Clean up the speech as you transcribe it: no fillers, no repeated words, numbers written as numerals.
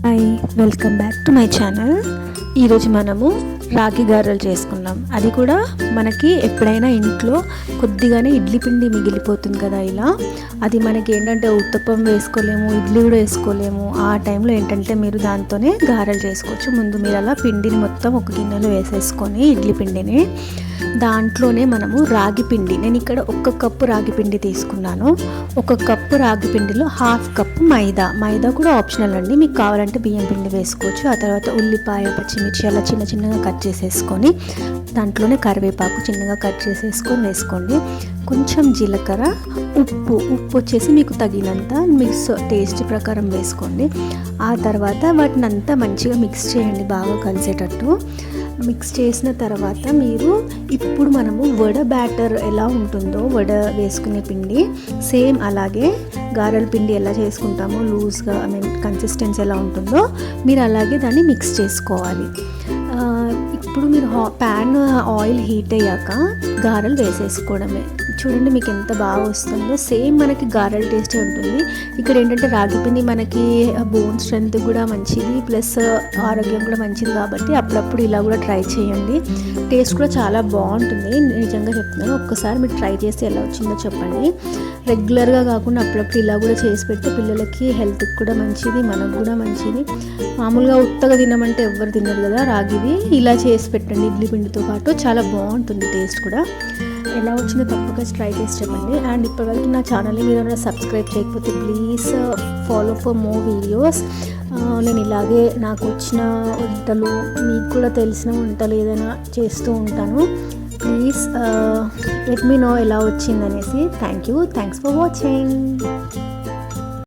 Hi, welcome back to my channel. ఈరోజు మనము రాగి గారెలు చేసుకున్నాం. అది కూడా మనకి ఎప్పుడైనా ఇంట్లో కొద్దిగానే ఇడ్లీ పిండి మిగిలిపోతుంది కదా, ఇలా అది మనకి ఏంటంటే ఉత్తప్పం వేసుకోలేము, ఇడ్లీ కూడా వేసుకోలేము. ఆ టైంలో ఏంటంటే మీరు దాంతోనే గారెలు చేసుకోవచ్చు. ముందు మీరు అలా పిండిని మొత్తం ఒక గిన్నెలో వేసేసుకొని ఇడ్లీ పిండిని దాంట్లోనే మనము రాగి పిండి, నేను ఇక్కడ 1 కప్పు రాగి పిండి తీసుకున్నాను. 1 కప్పు రాగి పిండిలో 1/2 కప్పు మైదా కూడా ఆప్షనల్ అండి, మీకు కావాలంటే బియ్యం పిండి వేసుకోవచ్చు. ఆ తర్వాత ఉల్లిపాయ, పచ్చిమిర్చి అలా చిన్న చిన్నగా కట్ చేసేసుకొని దాంట్లోనే కరివేపాకు చిన్నగా కట్ చేసేసుకొని వేసుకోండి. కొంచెం జీలకర్ర, ఉప్పు వచ్చేసి మీకు తగినంత మిక్స్ టేస్ట్ ప్రకారం వేసుకోండి. ఆ తర్వాత వాటిని అంతా మంచిగా మిక్స్ చేయండి, బాగా కలిసేటట్టు. మిక్స్ చేసిన తర్వాత మీరు ఇప్పుడు మనము వడ బ్యాటర్ ఎలా ఉంటుందో, వడ వేసుకునే పిండి సేమ్ అలాగే గారెల పిండి ఎలా చేసుకుంటామో లూజ్గా, కన్సిస్టెన్సీ ఎలా ఉంటుందో మీరు అలాగే దాన్ని మిక్స్ చేసుకోవాలి. ఇప్పుడు మీరు ప్యాన్ ఆయిల్ హీట్ అయ్యాక గారెలు వేసేసుకోవడమే. చూడండి మీకు ఎంత బాగా వస్తుందో, సేమ్ మనకి గారెల టేస్టే ఉంటుంది. ఇక్కడ ఏంటంటే రాగి పిండి మనకి బోన్ స్ట్రెంత్ కూడా మంచిది, ప్లస్ ఆరోగ్యం కూడా మంచిది కాబట్టి అప్పుడప్పుడు ఇలా కూడా ట్రై చేయండి. టేస్ట్ కూడా చాలా బాగుంటుంది, నిజంగా చెప్తున్నాను. ఒక్కసారి మీరు ట్రై చేసి ఎలా వచ్చిందో చెప్పండి. రెగ్యులర్గా కాకుండా అప్పుడప్పుడు ఇలా కూడా చేసి పెడితే పిల్లలకి హెల్త్కి కూడా మంచిది, మనకు కూడా మంచిది. మామూలుగా ఉత్తగా తినమంటే ఎవ్వరు తినరు కదా రాగిది, ఇలా చేసి పెట్టండి ఇడ్లీ పిండితో పాటు, చాలా బాగుంటుంది టేస్ట్ కూడా. ఎలా వచ్చిందో తప్పక ట్రై చేసి చెప్పండి. అండ్ ఇప్పటివరకు నా ఛానల్ని మీరు ఏమైనా సబ్స్క్రైబ్ చేయకపోతే please follow for more videos. నేను ఇలాగే నాకు వచ్చిన వంటలు, మీకు కూడా తెలిసిన వంటలు ఏదైనా చేస్తూ ఉంటాను. ప్లీజ్ లెట్ మీ నో ఎలా వచ్చిందనేసి. Thanks for watching.